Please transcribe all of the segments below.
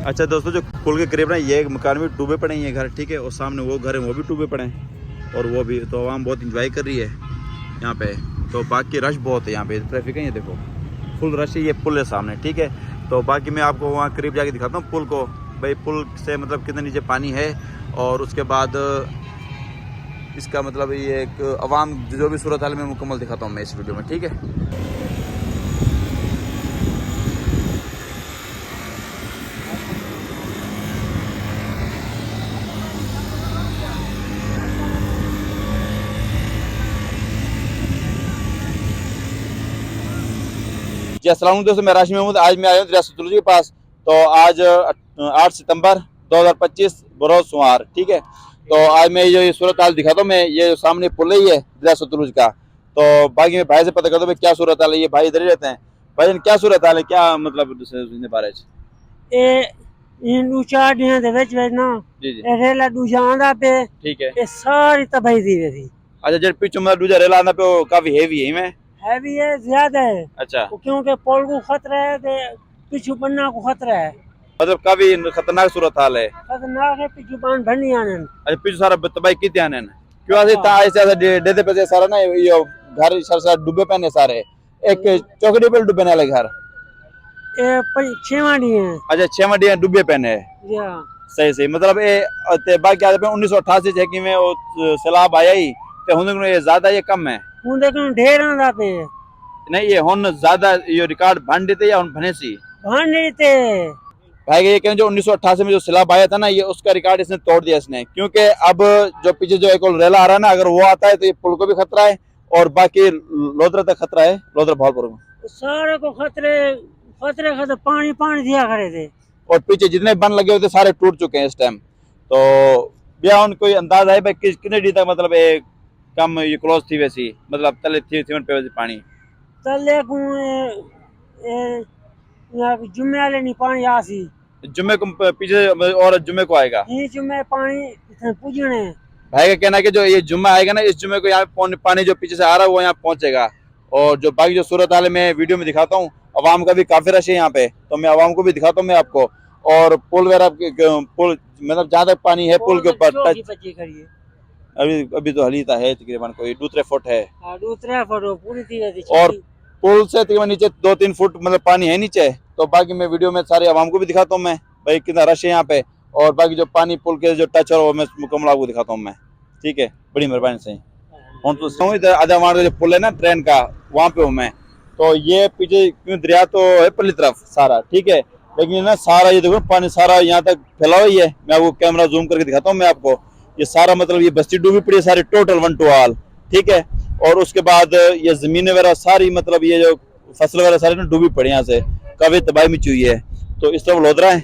अच्छा दोस्तों, जो पुल के करीब ना ये मकान भी डूबे पड़े हैं, ये घर, ठीक है, और सामने वो घर है वो भी डूबे पड़े हैं, और वो भी तो आवाम बहुत इंजॉय कर रही है यहाँ पे। तो बाकी रश बहुत है यहाँ पे, ट्रैफिक है, ये देखो फुल रश है। ये पुल है सामने, ठीक है। तो बाकी मैं आपको वहाँ करीब जाके दिखाता हूँ पुल को, भाई पुल से मतलब कितने नीचे पानी है, और उसके बाद इसका मतलब ये एक अवाम जो भी सूरत हाल में मुकम्मल दिखाता हूँ मैं इस वीडियो में, ठीक है। जी अस्सलाम दोस्तों, मैं राशि महमूद। आज मैं आया हूँ रियासतुल के पास। तो आज 8 सितंबर 2025 बरोज़ सोमवार, ठीक है। तो आज मैं ये सूरत हाल दिखाता हूँ। मैं ये जो सामने पुल ही है रियासतुल का। तो बाकी मैं भाई से पता करता हूँ क्या सूरत हाल है। ये भाई इधर ही रहते हैं। भाई क्या सूरत हाल है, क्या मतलब बारे जी जी ठीक है। सारी तबाही थी वैसी। अच्छा जो पिछू मतलब दूजा रेला आना पे काफी हैवी है में हैवी है, ज्यादा है। अच्छा क्योंकि पोल को खतरा है, पिछू बनना को खतरा है। मतलब काफी खतरनाक सूरत हाल है। खतरनाक है, पिछू पान भरनी आने। अच्छा पिछू सारा तबाही कितने आने क्यों ऐसे डेदे पे सारा ना ये घर सारा डूबे पहने सारे, एक चौकड़ी पे डूबे वाले घर। छेवाड़ी है। अच्छा 6 डूबे पहने है। सही सही मतलब ये बाकी 1988 है कि मैं वो सैलाब आया ही ते हुन ये ज्यादा ये कम है हुन देखो ढेर आंदा पे नहीं, ये हुन ज्यादा ये रिकॉर्ड भान देते या हुन भने सी भान देते भाई। ये कहते जो 1988 में जो सैलाब आया था ना, ये उसका रिकॉर्ड इसने तोड़ दिया इसने, क्योंकि अब जो पीछे जो एक रेला आ रहा है ना, अगर वो आता है तो ये पुल को भी खतरा है, और बाकी लोधरा तक खतरा है, लोधरा भावपुर में सारे को खतरे खतरे खतरे पानी पानी दिया करे थे। और पीछे जितने बन लगे हुए थे सारे टूट चुके हैं इस टाइम। तो भैया उन कोई अंदाजा है भाई कितने डी तक मतलब एक कम ये क्लोज थी वैसी, मतलब तले थी सीमेंट पे वैसे पानी तले को जुम्मे वाले नहीं पानी आसी जुम्मे को पीछे और जुम्मे को आएगा। ये जुम्मे पानी पूजने भाई का कहना है कि जो ये जुम्मा आएगा ना, इस जुम्मे को यहाँ पानी जो पीछे से आ रहा है वो यहाँ पहुंचेगा। और जो बाकी जो सूरत हाल मैं वीडियो में दिखाता हूँ, अवाम का भी काफी रश है यहाँ पे, तो मैं अवाम को भी दिखाता हूँ मैं आपको। और पुल वगैरह पुल मतलब जहाँ तक पानी है पुल के ऊपर अभी अभी तो हलीता है तकरीबन कोई 2-3 फुट है, पूरी थी। और पुल से तकरीबन नीचे 2-3 फुट मतलब पानी है नीचे। तो बाकी मैं वीडियो में सारे अवाम को भी दिखाता हूँ मैं भाई कितना रश है यहाँ पे, और बाकी जो पानी पुल के जो टच है वो मैं मुकम्मल आपको दिखाता हूँ मैं, ठीक है। बड़ी मेहरबानी से तो इधर आधा मार्ग जो पुल है ना ट्रेन का, वहाँ पे हूँ मैं। तो ये पीछे क्यों दरिया तो है पल्ली तरफ सारा, ठीक है, लेकिन ना सारा ये देखो पानी सारा यहाँ तक फैला हुआ ही है। मैं आपको कैमरा जूम करके दिखाता हूँ मैं आपको। ये सारा मतलब ये बस्ती डूबी पड़ी है सारी, टोटल 1 to all, ठीक है। और उसके बाद ये जमीन वगैरह सारी मतलब ये जो फसल वगैरह सारी ना डूबी पड़ी यहाँ से, काफी तबाही मची हुई है। तो इस तरफ लोधरा है,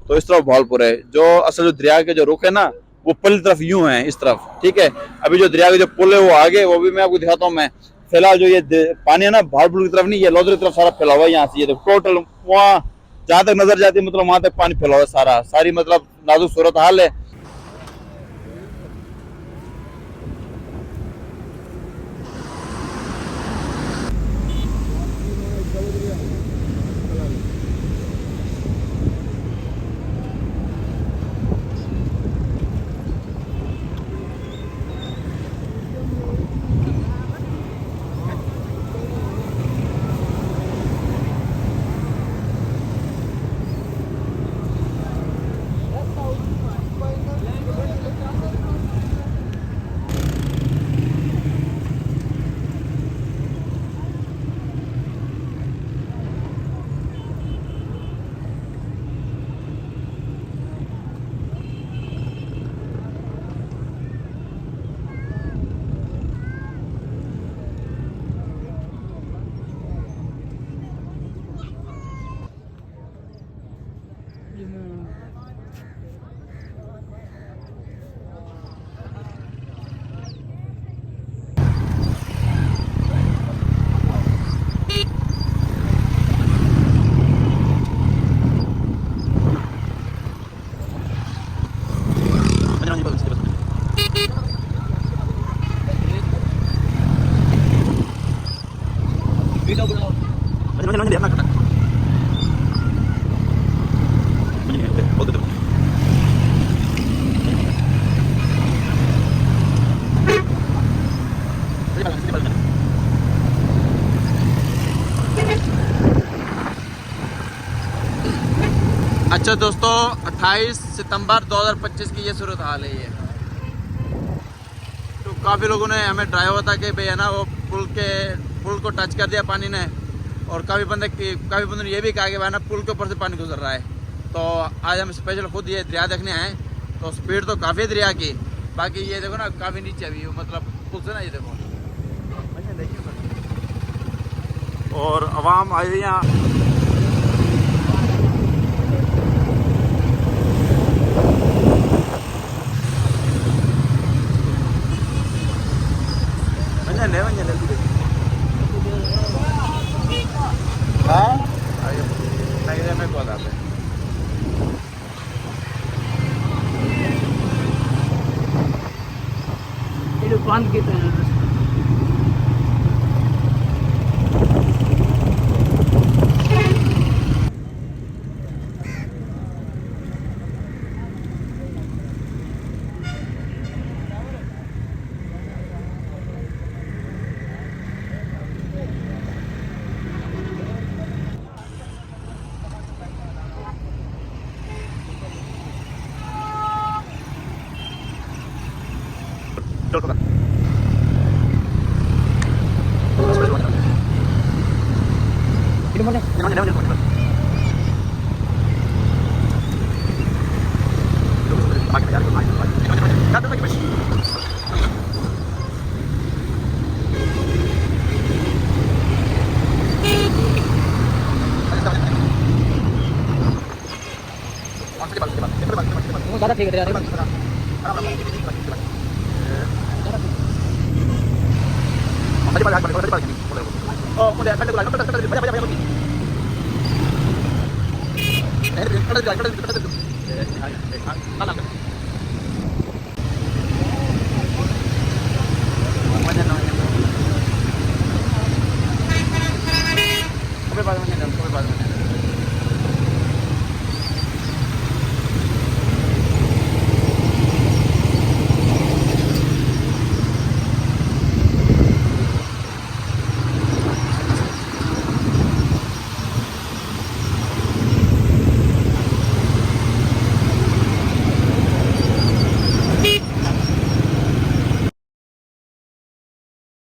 तो इस तरफ भावलपुर है। जो असल जो दरिया के जो रुख है ना वो पल्ली तरफ यूं है इस तरफ, ठीक है। अभी जो दरिया के जो पुल है वो आगे, वो भी मैं आपको दिखाता हूँ मैं। फिलहाल जो ये पानी है ना भावलपुर की तरफ नहीं, ये लोधरा की तरफ सारा फैला हुआ है यहाँ से। ये टोटल वहाँ जहाँ तक नजर जाती है मतलब वहां तक पानी फैला हुआ है सारा, सारी मतलब नाजुक सूरत हाल है। अच्छा दोस्तों, 28 सितंबर 2025 की ये सूरत हाल है ये। तो काफ़ी लोगों ने हमें ड्राइव हुआ था कि भाई है ना वो पुल को टच कर दिया पानी ने, और काफ़ी बंदों ने ये भी कहा कि भाई ना पुल के ऊपर से पानी गुजर रहा है। तो आज हम स्पेशल खुद ये दरिया देखने आए। तो स्पीड तो काफ़ी दरिया की, बाकी ये देखो ना काफ़ी नीचे अभी मतलब पुल से ना, ये देखो और आवाम आई हुई यहाँ। ये बंद की तरह ज़्यादा ठीक है यार। Oh,